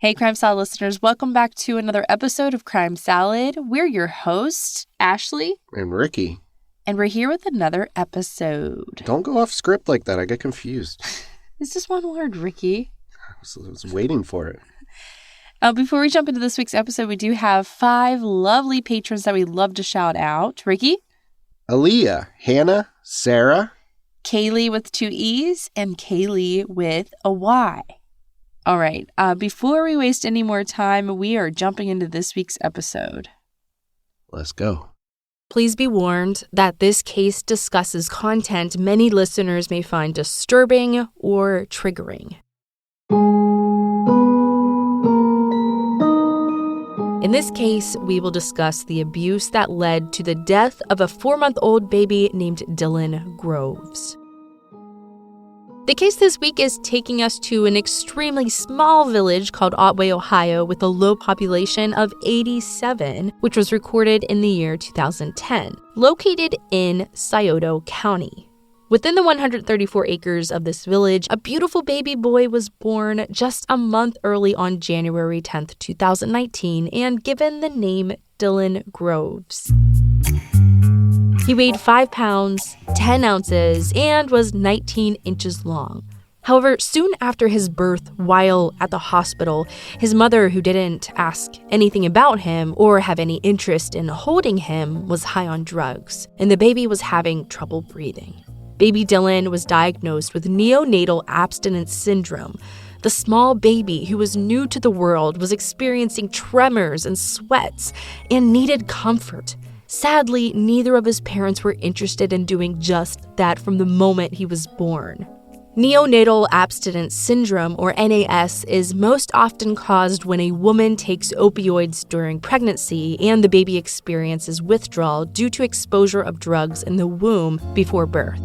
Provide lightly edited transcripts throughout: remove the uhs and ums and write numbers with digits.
Hey, Crime Salad listeners, welcome back to another episode of Crime Salad. We're your hosts, Ashley. And Ricky. And we're here with another episode. Don't go off script like that. I get confused. It's just one word, Ricky. I was waiting for it. Before we jump into this week's episode, we do have 5 lovely patrons that we'd love to shout out. Ricky? Aaliyah, Hannah, Sarah. Kaylee with 2 E's, and Kaylee with a Y. All right, before we waste any more time, we are jumping into this week's episode. Let's go. Please be warned that this case discusses content many listeners may find disturbing or triggering. In this case, we will discuss the abuse that led to the death of a 4-month-old baby named Dylan Groves. The case this week is taking us to an extremely small village called Otway, Ohio, with a low population of 87, which was recorded in the year 2010, located in Scioto County. Within the 134 acres of this village, a beautiful baby boy was born just a month early on January 10th, 2019, and given the name Dylan Groves. He weighed 5 pounds, 10 ounces, and was 19 inches long. However, soon after his birth, while at the hospital, his mother, who didn't ask anything about him or have any interest in holding him, was high on drugs, and the baby was having trouble breathing. Baby Dylan was diagnosed with neonatal abstinence syndrome. The small baby, who was new to the world, was experiencing tremors and sweats and needed comfort. Sadly, neither of his parents were interested in doing just that from the moment he was born. Neonatal abstinence syndrome, or NAS, is most often caused when a woman takes opioids during pregnancy and the baby experiences withdrawal due to exposure of drugs in the womb before birth.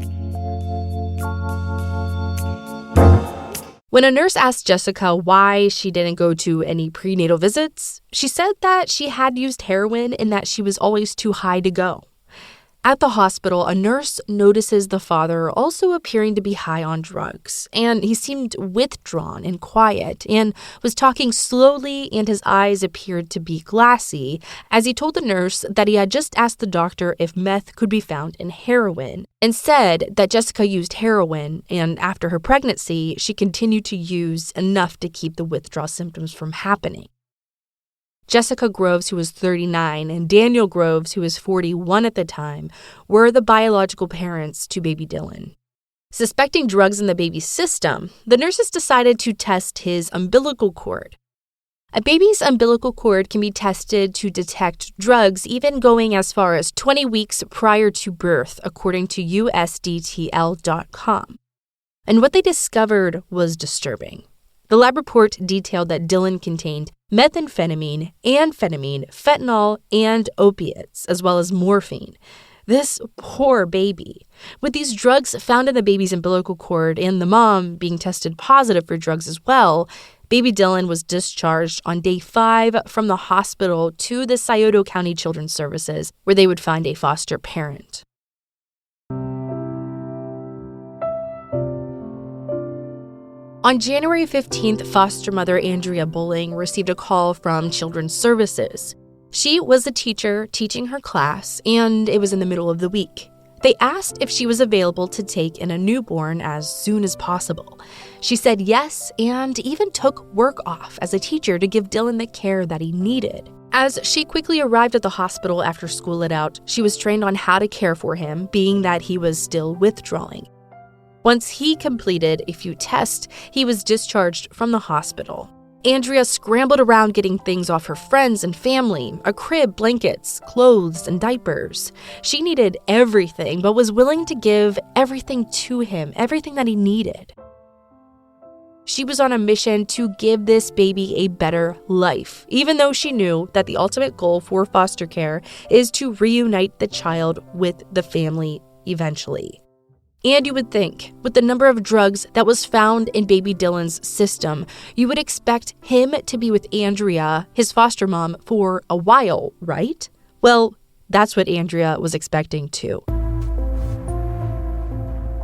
When a nurse asked Jessica why she didn't go to any prenatal visits, she said that she had used heroin and that she was always too high to go. At the hospital, a nurse notices the father also appearing to be high on drugs, and he seemed withdrawn and quiet and was talking slowly, and his eyes appeared to be glassy, as he told the nurse that he had just asked the doctor if meth could be found in heroin, and said that Jessica used heroin, and after her pregnancy, she continued to use enough to keep the withdrawal symptoms from happening. Jessica Groves, who was 39, and Daniel Groves, who was 41 at the time, were the biological parents to baby Dylan. Suspecting drugs in the baby's system, the nurses decided to test his umbilical cord. A baby's umbilical cord can be tested to detect drugs even going as far as 20 weeks prior to birth, according to USDTL.com. And what they discovered was disturbing. The lab report detailed that Dylan contained methamphetamine, amphetamine, fentanyl, and opiates, as well as morphine. This poor baby. With these drugs found in the baby's umbilical cord and the mom being tested positive for drugs as well, baby Dylan was discharged on day 5 from the hospital to the Scioto County Children's Services, where they would find a foster parent. On January 15th, foster mother Andrea Bowling received a call from Children's Services. She was a teacher teaching her class, and it was in the middle of the week. They asked if she was available to take in a newborn as soon as possible. She said yes, and even took work off as a teacher to give Dylan the care that he needed. As she quickly arrived at the hospital after school let out, she was trained on how to care for him, being that he was still withdrawing. Once he completed a few tests, he was discharged from the hospital. Andrea scrambled around getting things off her friends and family, a crib, blankets, clothes, and diapers. She needed everything, but was willing to give everything to him, everything that he needed. She was on a mission to give this baby a better life, even though she knew that the ultimate goal for foster care is to reunite the child with the family eventually. And you would think, with the number of drugs that was found in baby Dylan's system, you would expect him to be with Andrea, his foster mom, for a while, right? Well, that's what Andrea was expecting too.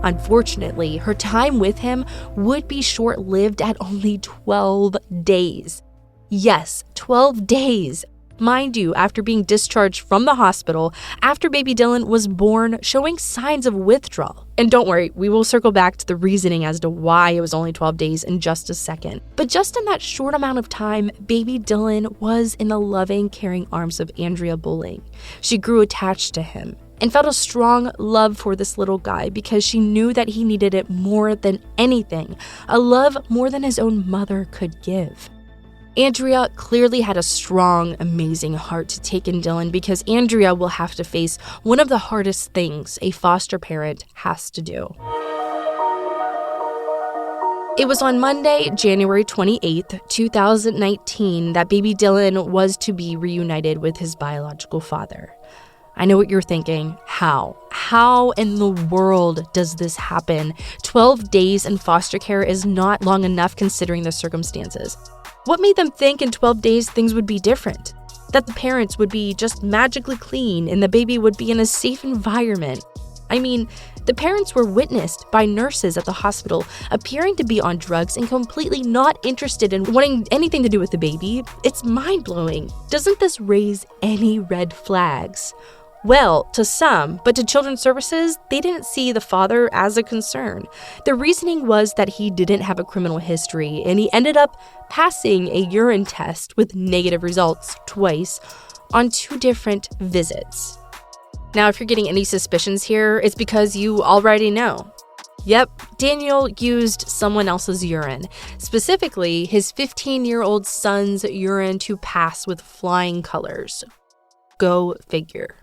Unfortunately, her time with him would be short-lived at only 12 days. Yes, 12 days. Mind you, after being discharged from the hospital, after baby Dylan was born, showing signs of withdrawal. And don't worry, we will circle back to the reasoning as to why it was only 12 days in just a second. But just in that short amount of time, baby Dylan was in the loving, caring arms of Andrea Bowling. She grew attached to him and felt a strong love for this little guy because she knew that he needed it more than anything, a love more than his own mother could give. Andrea clearly had a strong, amazing heart to take in Dylan because Andrea will have to face one of the hardest things a foster parent has to do. It was on Monday, January 28th, 2019, that baby Dylan was to be reunited with his biological father. I know what you're thinking. How? How in the world does this happen? 12 days in foster care is not long enough considering the circumstances. What made them think in 12 days things would be different? That the parents would be just magically clean and the baby would be in a safe environment? I mean, the parents were witnessed by nurses at the hospital appearing to be on drugs and completely not interested in wanting anything to do with the baby. It's mind-blowing. Doesn't this raise any red flags? Well, to some, but to Children's Services, they didn't see the father as a concern. The reasoning was that he didn't have a criminal history, and he ended up passing a urine test with negative results twice on 2 different visits. Now, if you're getting any suspicions here, it's because you already know. Yep, Daniel used someone else's urine, specifically his 15-year-old son's urine to pass with flying colors. Go figure.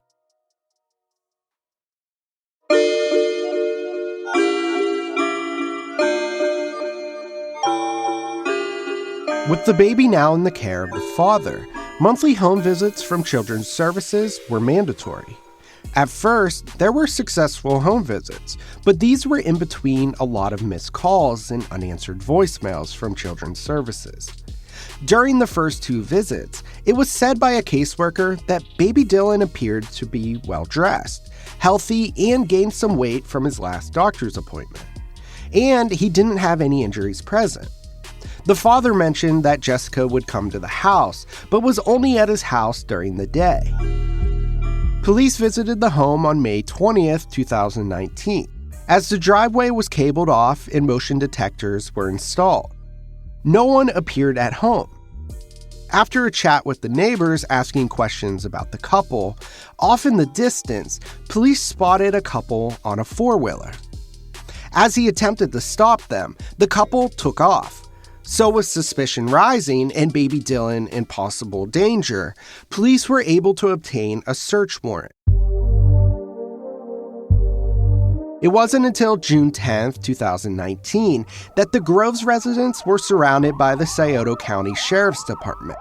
With the baby now in the care of the father, monthly home visits from Children's Services were mandatory. At first, there were successful home visits, but these were in between a lot of missed calls and unanswered voicemails from Children's Services. During the first 2 visits, it was said by a caseworker that baby Dylan appeared to be well-dressed, healthy, and gained some weight from his last doctor's appointment. And he didn't have any injuries present. The father mentioned that Jessica would come to the house, but was only at his house during the day. Police visited the home on May 20th, 2019, as the driveway was cabled off and motion detectors were installed. No one appeared at home. After a chat with the neighbors asking questions about the couple, off in the distance, police spotted a couple on a 4-wheeler. As he attempted to stop them, the couple took off. So with suspicion rising and baby Dylan in possible danger, police were able to obtain a search warrant. It wasn't until June 10, 2019, that the Groves residents were surrounded by the Scioto County Sheriff's Department.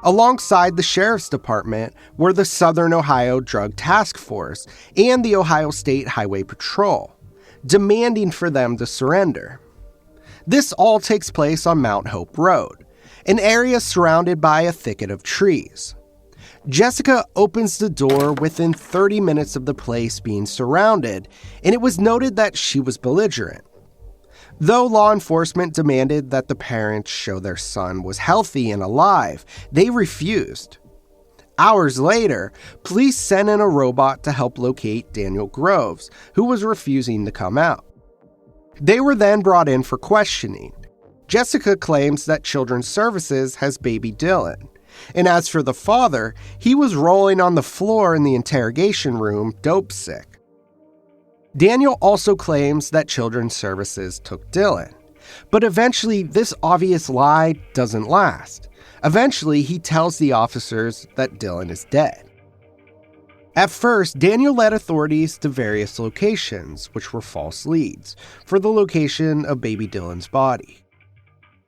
Alongside the Sheriff's Department were the Southern Ohio Drug Task Force and the Ohio State Highway Patrol, demanding for them to surrender. This all takes place on Mount Hope Road, an area surrounded by a thicket of trees. Jessica opens the door within 30 minutes of the place being surrounded, and it was noted that she was belligerent. Though law enforcement demanded that the parents show their son was healthy and alive, they refused. Hours later, police sent in a robot to help locate Daniel Groves, who was refusing to come out. They were then brought in for questioning. Jessica claims that Children's Services has baby Dylan. And as for the father, he was rolling on the floor in the interrogation room, dope sick. Daniel also claims that Children's Services took Dylan. But eventually, this obvious lie doesn't last. Eventually, he tells the officers that Dylan is dead. At first, Daniel led authorities to various locations, which were false leads, for the location of baby Dylan's body.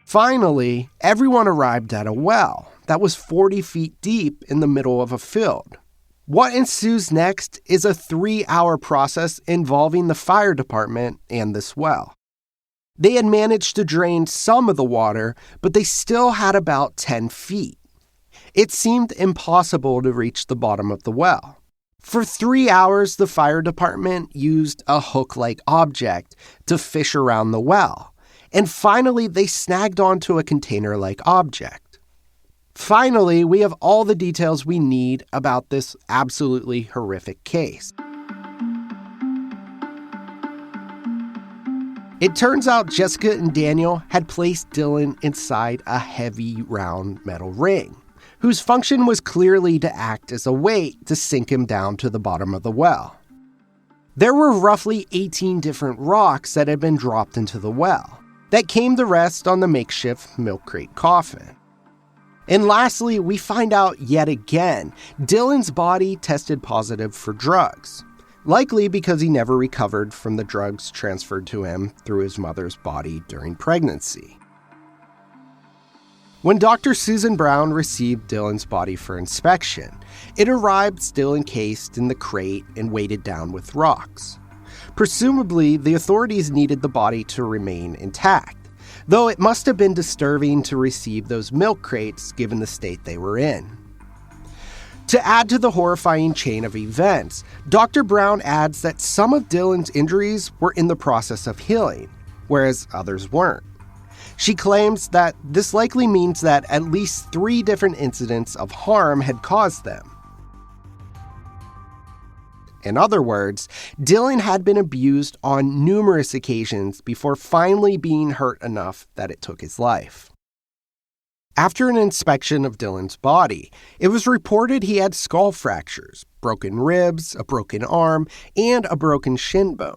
Finally, everyone arrived at a well that was 40 feet deep in the middle of a field. What ensues next is a 3-hour process involving the fire department and this well. They had managed to drain some of the water, but they still had about 10 feet. It seemed impossible to reach the bottom of the well. For 3 hours, the fire department used a hook-like object to fish around the well, And finally, they snagged onto a container-like object. Finally, we have all the details we need about this absolutely horrific case. It turns out Jessica and Daniel had placed Dylan inside a heavy round metal ring, whose function was clearly to act as a weight to sink him down to the bottom of the well. There were roughly 18 different rocks that had been dropped into the well that came to rest on the makeshift milk crate coffin. And lastly, we find out yet again, Dylan's body tested positive for drugs, likely because he never recovered from the drugs transferred to him through his mother's body during pregnancy. When Dr. Susan Brown received Dylan's body for inspection, it arrived still encased in the crate and weighted down with rocks. Presumably, the authorities needed the body to remain intact, though it must have been disturbing to receive those milk crates given the state they were in. To add to the horrifying chain of events, Dr. Brown adds that some of Dylan's injuries were in the process of healing, whereas others weren't. She claims that this likely means that at least 3 different incidents of harm had caused them. In other words, Dylan had been abused on numerous occasions before finally being hurt enough that it took his life. After an inspection of Dylan's body, it was reported he had skull fractures, broken ribs, a broken arm, and a broken shin bone.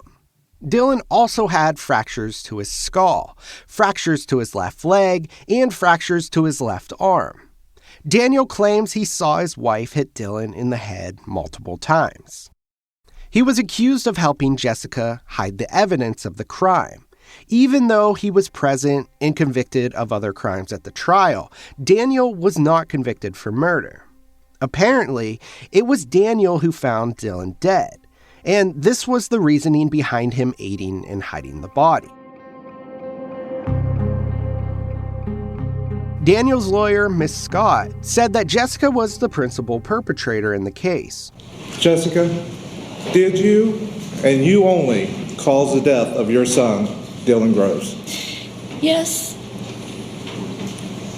Dylan also had fractures to his skull, fractures to his left leg, and fractures to his left arm. Daniel claims he saw his wife hit Dylan in the head multiple times. He was accused of helping Jessica hide the evidence of the crime. Even though he was present and convicted of other crimes at the trial, Daniel was not convicted for murder. Apparently, it was Daniel who found Dylan dead, and this was the reasoning behind him aiding and hiding the body. Daniel's lawyer, Miss Scott, said that Jessica was the principal perpetrator in the case. Jessica, did you, and you only, cause the death of your son, Dylan Groves? Yes.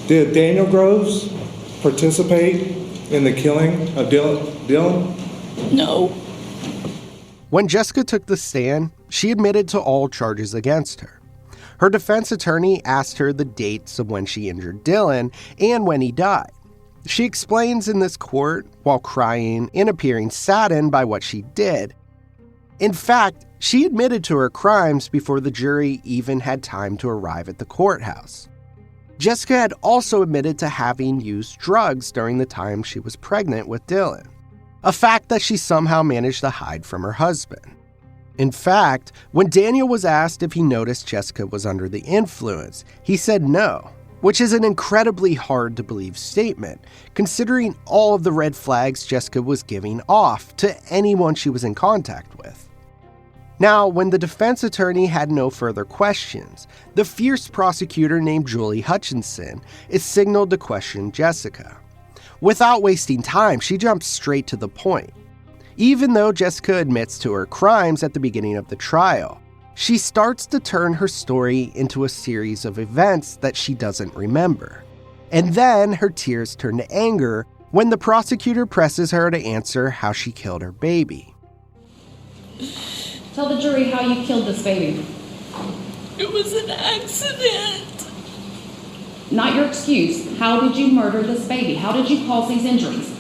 Did Daniel Groves participate in the killing of Dylan? No. When Jessica took the stand, she admitted to all charges against her. Her defense attorney asked her the dates of when she injured Dylan and when he died. She explains in this court while crying and appearing saddened by what she did. In fact, she admitted to her crimes before the jury even had time to arrive at the courthouse. Jessica had also admitted to having used drugs during the time she was pregnant with Dylan, a fact that she somehow managed to hide from her husband. In fact, when Daniel was asked if he noticed Jessica was under the influence, he said no, which is an incredibly hard to believe statement, considering all of the red flags Jessica was giving off to anyone she was in contact with. Now, when the defense attorney had no further questions, the fierce prosecutor named Julie Hutchinson is signaled to question Jessica. Without wasting time, she jumps straight to the point. Even though Jessica admits to her crimes at the beginning of the trial, she starts to turn her story into a series of events that she doesn't remember. And then her tears turn to anger when the prosecutor presses her to answer how she killed her baby. Tell the jury how you killed this baby. It was an accident. Not your excuse. How did you murder this baby? How did you cause these injuries?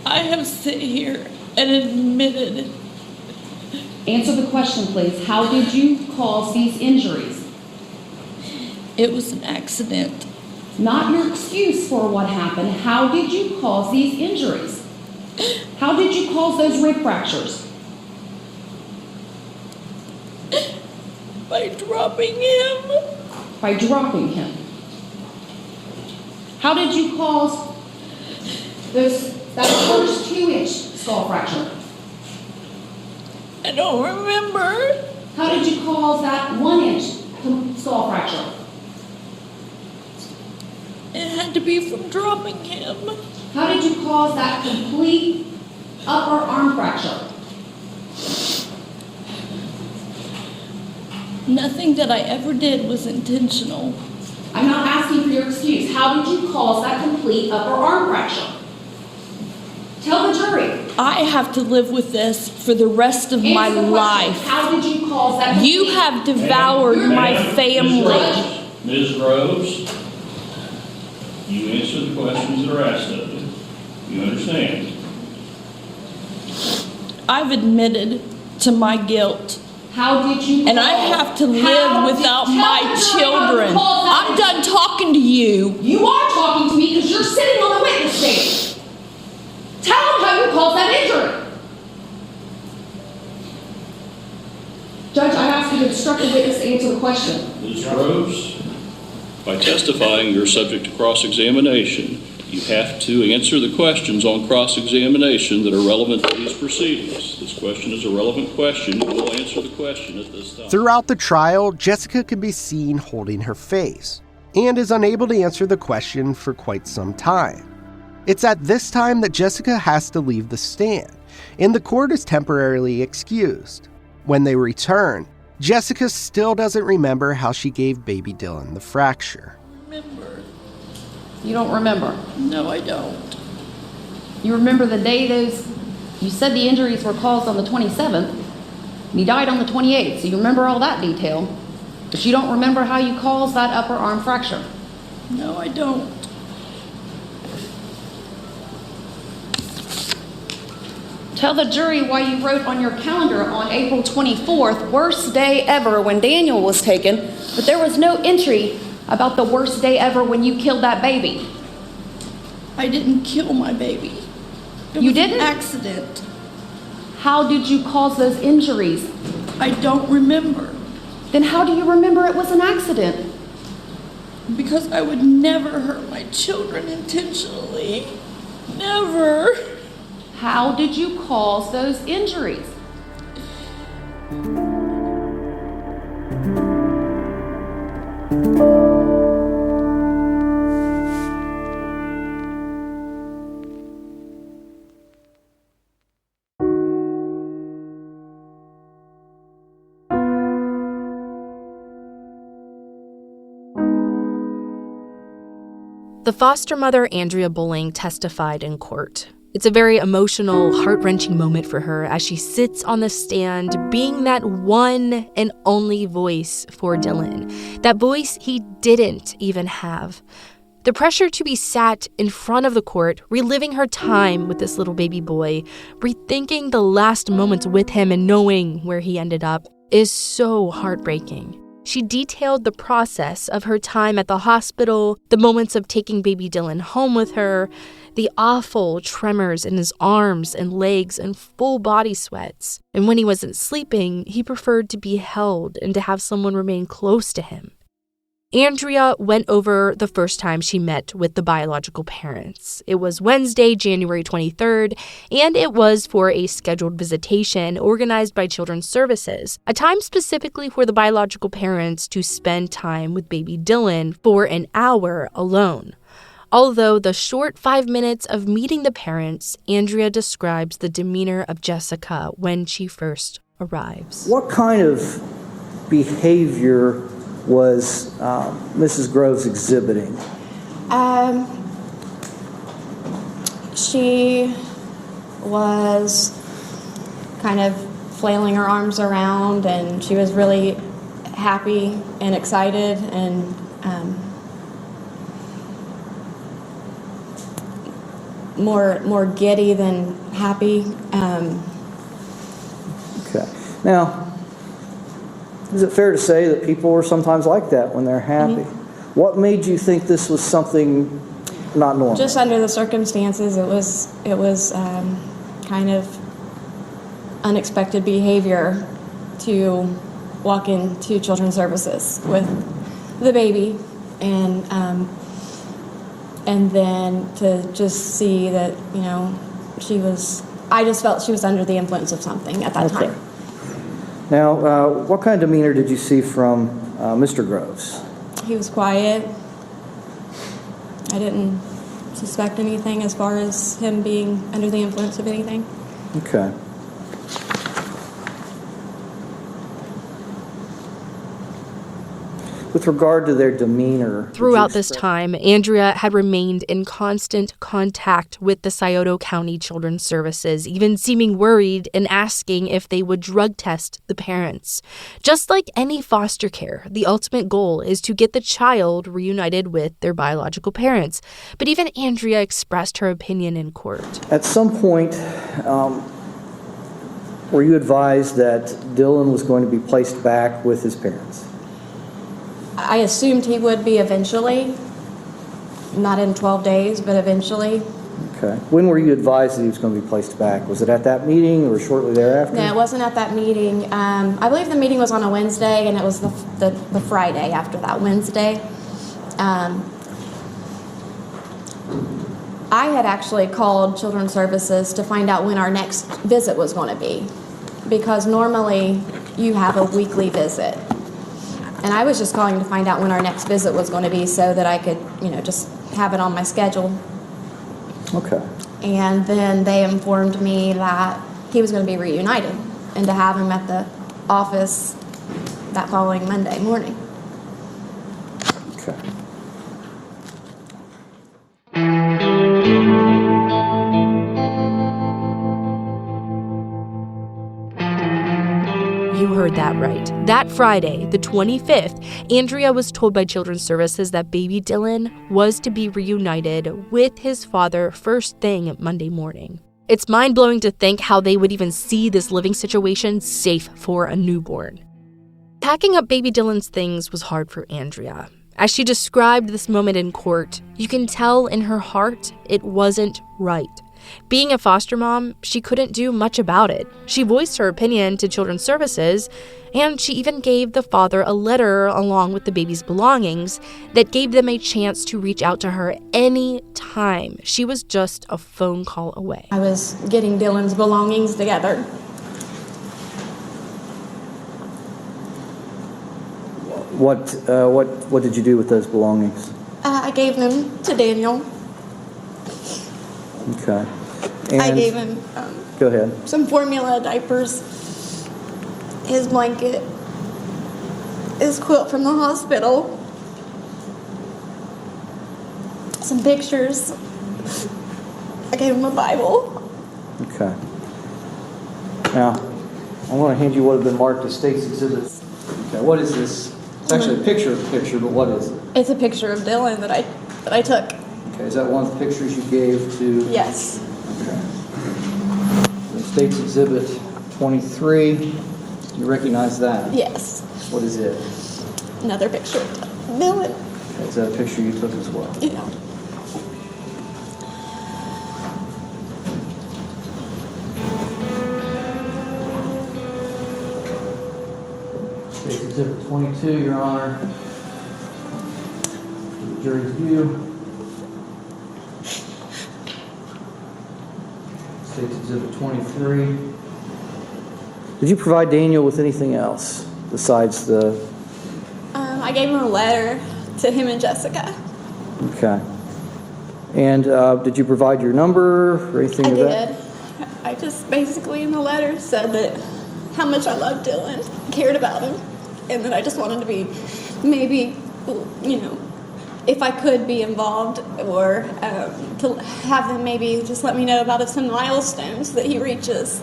I have sat here and admitted. Answer the question, please. How did you cause these injuries? It was an accident. Not your excuse for what happened. How did you cause these injuries? How did you cause those rib fractures? By dropping him. By dropping him. How did you cause that first 2-inch skull fracture? I don't remember. How did you cause that 1-inch skull fracture? It had to be from dropping him. How did you cause that complete upper arm fracture? Nothing that I ever did was intentional. I'm not asking for your excuse. How did you cause that complete upper arm fracture? Tell the jury. I have to live with this for the rest of my Answer the question. life. How did you cause that complete? You have devoured my family. Ms. Groves, you answer the questions that are asked of you. You understand? I've admitted to my guilt. How did you And I have to live without my children. I'm done talking to you. You are talking to me because you're sitting on the witness stand. Tell them how you caused that injury. Judge, I ask you to instruct the witness to answer the question. Ms. Groves, by testifying, you're subject to cross-examination. You have to answer the questions on cross-examination that are relevant to these proceedings. This question is a relevant question. You will answer the question at this time. Throughout the trial, Jessica can be seen holding her face and is unable to answer the question for quite some time. It's at this time that Jessica has to leave the stand, and the court is temporarily excused. When they return, Jessica still doesn't remember how she gave baby Dylan the fracture. Remember? You don't remember? No, I don't. You remember the day you said the injuries were caused on the 27th, and he died on the 28th, so you remember all that detail. But you don't remember how you caused that upper arm fracture. No, I don't. Tell the jury why you wrote on your calendar on April 24th, worst day ever when Daniel was taken, but there was no entry about the worst day ever when you killed that baby. I didn't kill my baby. You didn't? An accident. How did you cause those injuries? I don't remember. Then how do you remember it was an accident? Because I would never hurt my children intentionally. Never. How did you cause those injuries? The foster mother, Andrea Bowling, testified in court. It's a very emotional, heart-wrenching moment for her as she sits on the stand, being that one and only voice for Dylan. That voice he didn't even have. The pressure to be sat in front of the court, reliving her time with this little baby boy, rethinking the last moments with him and knowing where he ended up, is so heartbreaking. She detailed the process of her time at the hospital, the moments of taking baby Dylan home with her, the awful tremors in his arms and legs and full body sweats. And when he wasn't sleeping, he preferred to be held and to have someone remain close to him. Andrea went over the first time she met with the biological parents. It was Wednesday, January 23rd, and it was for a scheduled visitation organized by Children's Services, a time specifically for the biological parents to spend time with baby Dylan for an hour alone. Although the short 5 minutes of meeting the parents, Andrea describes the demeanor of Jessica when she first arrives. What kind of behavior was Mrs. Groves exhibiting? She was kind of flailing her arms around, and she was really happy and excited and more giddy than happy. Okay. Now, is it fair to say that people are sometimes like that when they're happy? Mm-hmm. What made you think this was something not normal? Just under the circumstances, it was kind of unexpected behavior to walk into Children's Services with the baby, and then to just see that, you know, I just felt she was under the influence of something at that time. Now, what kind of demeanor did you see from Mr. Groves? He was quiet. I didn't suspect anything as far as him being under the influence of anything. Okay. With regard to their demeanor. Throughout this time, Andrea had remained in constant contact with the Scioto County Children's Services, even seeming worried and asking if they would drug test the parents. Just like any foster care, the ultimate goal is to get the child reunited with their biological parents. But even Andrea expressed her opinion in court. At some point, were you advised that Dylan was going to be placed back with his parents? I assumed he would be eventually, not in 12 days, but eventually. Okay. When were you advised that he was going to be placed back? Was it at that meeting or shortly thereafter? No, it wasn't at that meeting. I believe the meeting was on a Wednesday, and it was the Friday after that Wednesday. I had actually called Children's Services to find out when our next visit was going to be, because normally you have a weekly visit. And I was just calling to find out when our next visit was going to be so that I could, just have it on my schedule. Okay. And then they informed me that he was going to be reunited and to have him at the office that following Monday morning. Okay. You heard that right. That Friday, the 25th, Andrea was told by Children's Services that baby Dylan was to be reunited with his father first thing Monday morning. It's mind-blowing to think how they would even see this living situation safe for a newborn. Packing up baby Dylan's things was hard for Andrea. As she described this moment in court, you can tell in her heart it wasn't right. Being a foster mom, she couldn't do much about it. She voiced her opinion to Children's Services, and she even gave the father a letter along with the baby's belongings that gave them a chance to reach out to her any time. She was just a phone call away. I was getting Dylan's belongings together. What did you do with those belongings? I gave them to Daniel. Okay. And I gave him go ahead. some formula diapers, his blanket, his quilt from the hospital, some pictures. I gave him a Bible. Okay. Now, I want to hand you what have been marked as State's Exhibit. Okay, what is this? It's actually a picture of the picture, but what is it? It's a picture of Dylan that I took. Okay, is that one of the pictures you gave to? Yes. Okay. So State's Exhibit 23. You recognize that? Yes. What is it? Another picture of Dylan. Okay, is that a picture you took as well? Yeah. State's Exhibit 22, Your Honor. The jury's view. State's Exhibit 23. Did you provide Daniel with anything else besides the... I gave him a letter to him and Jessica. Okay. And did you provide your number or anything of that? I did. I just basically in the letter said that how much I loved Dylan, cared about him, and that I just wanted to be maybe, if I could be involved or to have them maybe just let me know about some milestones that he reaches.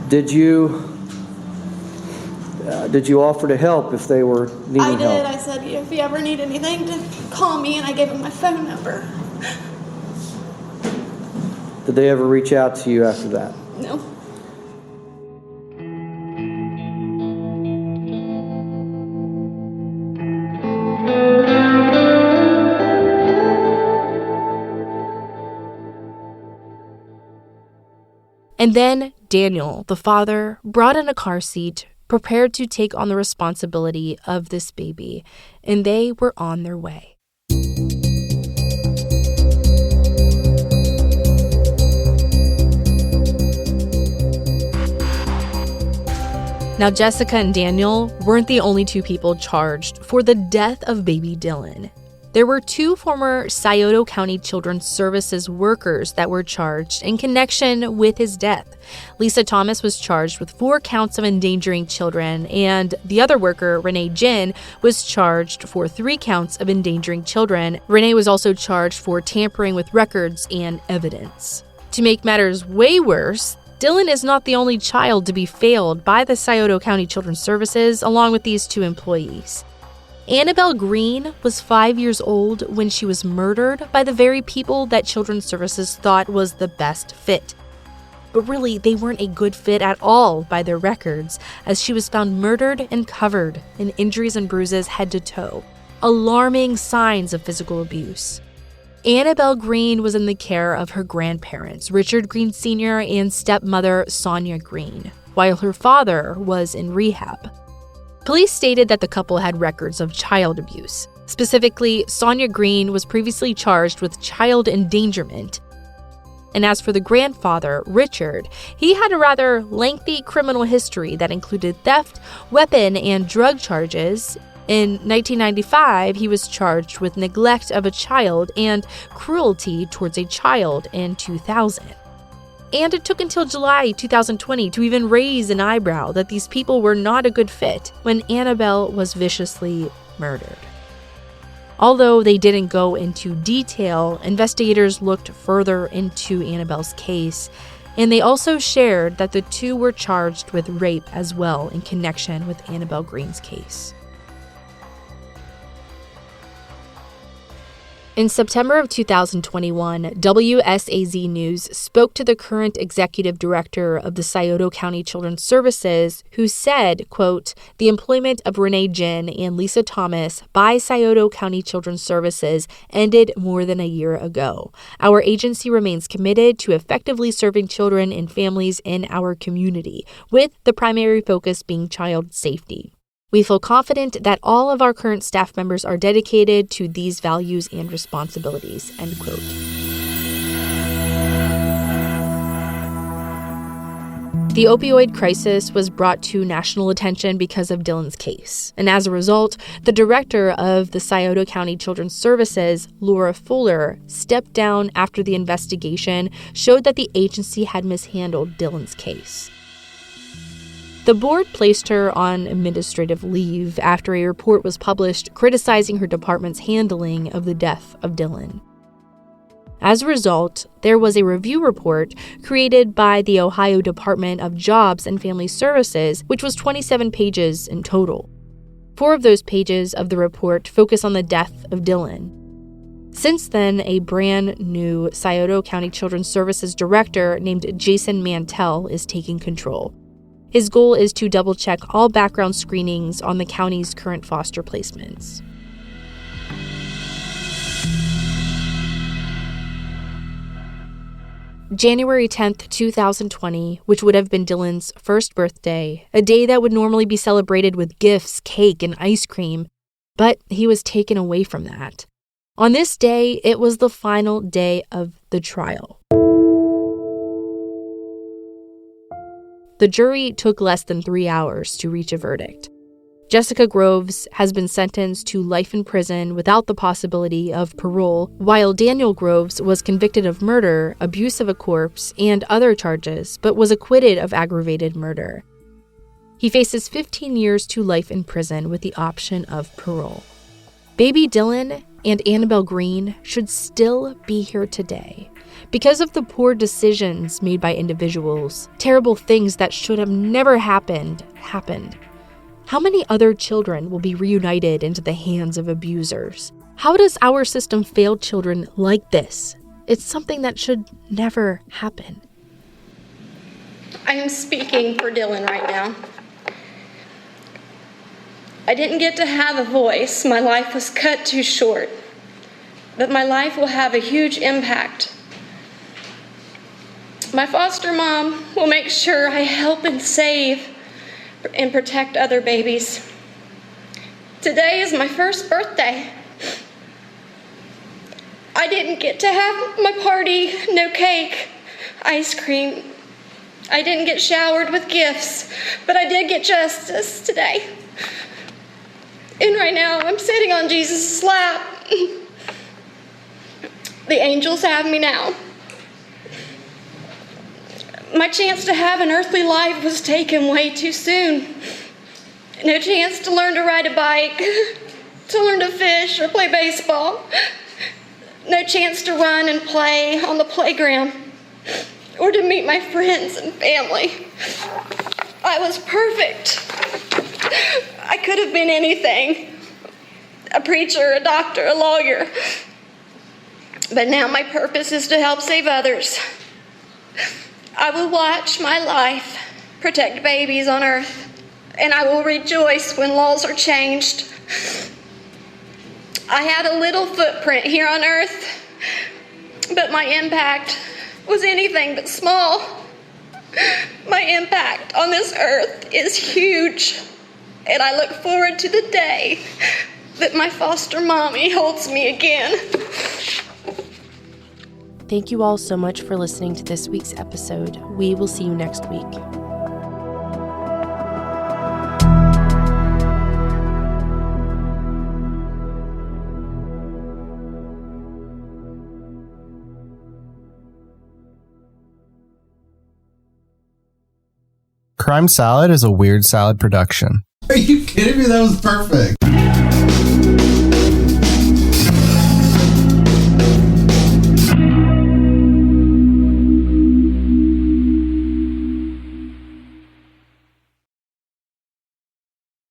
Did you offer to help if they were needing help? I did. I said, if you ever need anything, to call me, and I gave him my phone number. Did they ever reach out to you after that? No. And then Daniel, the father, brought in a car seat, prepared to take on the responsibility of this baby, and they were on their way. Now, Jessica and Daniel weren't the only two people charged for the death of baby Dylan. There were 2 former Scioto County Children's Services workers that were charged in connection with his death. Lisa Thomas was charged with 4 counts of endangering children, and the other worker, Renee Jin, was charged for 3 counts of endangering children. Renee was also charged for tampering with records and evidence. To make matters way worse, Dylan is not the only child to be failed by the Scioto County Children's Services, along with these 2 employees. Annabelle Green was 5 years old when she was murdered by the very people that Children's Services thought was the best fit. But really, they weren't a good fit at all by their records, as she was found murdered and covered in injuries and bruises head to toe. Alarming signs of physical abuse. Annabelle Green was in the care of her grandparents, Richard Green Sr. and stepmother Sonia Green, while her father was in rehab. Police stated that the couple had records of child abuse. Specifically, Sonia Green was previously charged with child endangerment. And as for the grandfather, Richard, he had a rather lengthy criminal history that included theft, weapon, and drug charges. In 1995, he was charged with neglect of a child and cruelty towards a child in 2000. And it took until July 2020 to even raise an eyebrow that these people were not a good fit when Annabelle was viciously murdered. Although they didn't go into detail, investigators looked further into Annabelle's case, and they also shared that the 2 were charged with rape as well in connection with Annabelle Green's case. In September of 2021, WSAZ News spoke to the current executive director of the Scioto County Children's Services, who said, quote, "The employment of Renee Jin and Lisa Thomas by Scioto County Children's Services ended more than a year ago. Our agency remains committed to effectively serving children and families in our community, with the primary focus being child safety. We feel confident that all of our current staff members are dedicated to these values and responsibilities," end quote. The opioid crisis was brought to national attention because of Dylan's case. And as a result, the director of the Scioto County Children's Services, Laura Fuller, stepped down after the investigation showed that the agency had mishandled Dylan's case. The board placed her on administrative leave after a report was published criticizing her department's handling of the death of Dylan. As a result, there was a review report created by the Ohio Department of Jobs and Family Services, which was 27 pages in total. 4 of those pages of the report focus on the death of Dylan. Since then, a brand new Scioto County Children's Services director named Jason Mantell is taking control. His goal is to double-check all background screenings on the county's current foster placements. January 10th, 2020, which would have been Dylan's first birthday, a day that would normally be celebrated with gifts, cake, and ice cream, but he was taken away from that. On this day, it was the final day of the trial. The jury took less than 3 hours to reach a verdict. Jessica Groves has been sentenced to life in prison without the possibility of parole, while Daniel Groves was convicted of murder, abuse of a corpse, and other charges, but was acquitted of aggravated murder. He faces 15 years to life in prison with the option of parole. Baby Dylan and Annabelle Green should still be here today. Because of the poor decisions made by individuals, terrible things that should have never happened. How many other children will be reunited into the hands of abusers? How does our system fail children like this? It's something that should never happen. I am speaking for Dylan right now. I didn't get to have a voice. My life was cut too short. But my life will have a huge impact. My foster mom will make sure I help and save and protect other babies. Today is my first birthday. I didn't get to have my party, no cake, ice cream. I didn't get showered with gifts, but I did get justice today. And right now, I'm sitting on Jesus' lap. the angels have me now. My chance to have an earthly life was taken way too soon. No chance to learn to ride a bike, to learn to fish or play baseball. No chance to run and play on the playground or to meet my friends and family. I was perfect. I could have been anything. A preacher, a doctor, a lawyer. But now my purpose is to help save others. I will watch my life protect babies on earth, and I will rejoice when laws are changed. I had a little footprint here on earth, but my impact was anything but small. My impact on this earth is huge, and I look forward to the day that my foster mommy holds me again. Thank you all so much for listening to this week's episode. We will see you next week. Crime Salad is a Weird Salad production. Are you kidding me? That was perfect.